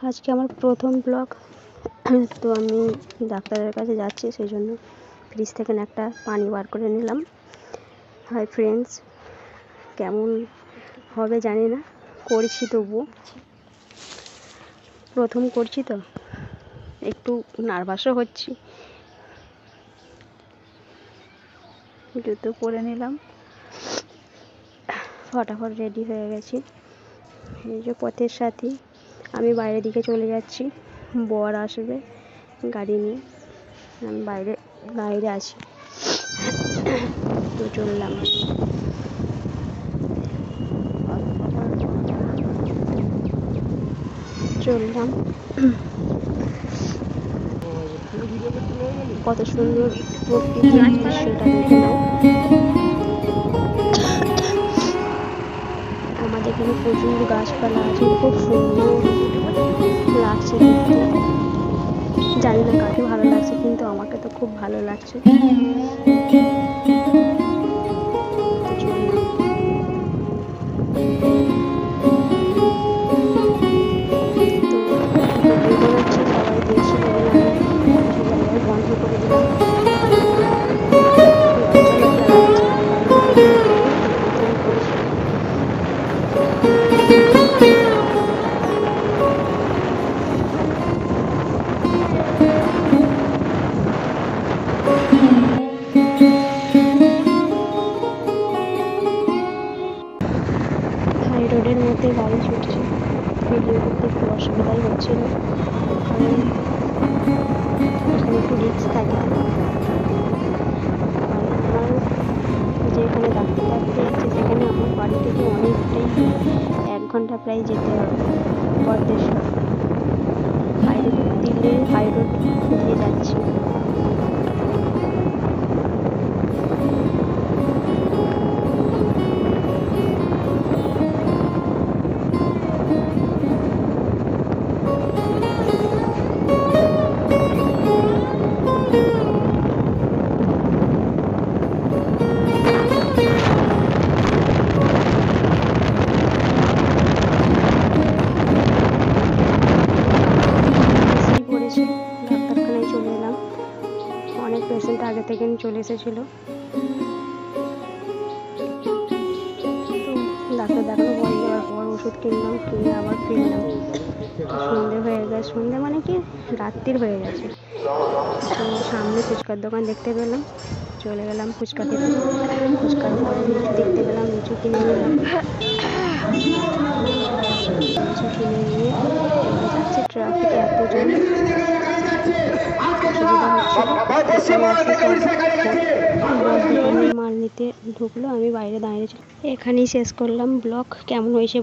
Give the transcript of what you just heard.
আজকে আমার প্রথম ব্লগ। তো আমি ডাক্তারের কাছে যাচ্ছি, সেই জন্য ফ্রিজ থেকে একটা পানি বার করে নিলাম। হাই ফ্রেন্ডস, কেমন হবে জানি না, করছি তবুও প্রথম করছি তো একটু নার্ভাসও হচ্ছি। জুতো পরে নিলাম, ফটাফট রেডি হয়ে গেছি। এই যে পথের সাথী, আমি বাইরের দিকে চলে যাচ্ছি, বর আসবে গাড়ি নিয়ে, আমি বাইরে আছি। তো চললাম। কত সুন্দর প্রকৃতির দৃশ্যটা দেখে নাও। আমাদের এখানে প্রচুর গাছপালা আছে, খুব সুন্দর লাগছে দেখতে। জানি না কাকে ভালো লাগছে, কিন্তু আমাকে তো খুব ভালো লাগছে। সবাই দেখছে বলে আমি বন্ধ করে দিলাম। হাই রোডের মধ্যে গাড়ি ছুটছে, ভিডিও করতে একটু অসুবিধাই হচ্ছিল, কারণ এখানে একটু রিস্ক থাকে। আমার যেখানে ডাক্তার যাচ্ছে সেখানে আমার বাড়ি থেকে অনেকটাই, 1 ঘন্টা প্রায় যেতে হবে। বরদেশ্বর হাই রোড দিয়ে যাচ্ছি। ডাক্তারখানায় চলে এলাম, অনেক পেশেন্ট আগে থেকে চলে এসেছিল। তো ডাক্তার দেখানো বন্ধ দেওয়ার পর ওষুধ কিনলাম, কিনে আবার ফিরলাম। সন্ধে হয়ে গেছে, সন্ধে মানে কি রাত্রির হয়ে গেছে। তো সামনে ফুচকার দোকান দেখতে পেলাম, চলে গেলাম ফুচকা খেতে। ফুচকার পরে লিচু দেখতে পেলাম, লিচু কিনে নিলাম। লিচু কিনে নিয়ে এবার যাচ্ছে। ট্রাফিকে এত জ্যাম, অসুবিধা হচ্ছে। মাল নিতে ঢুকলো, আমি বাইরে দাঁড়িয়েছিলাম। এখানেই শেষ করলাম ব্লগ। কেমন হয়েছে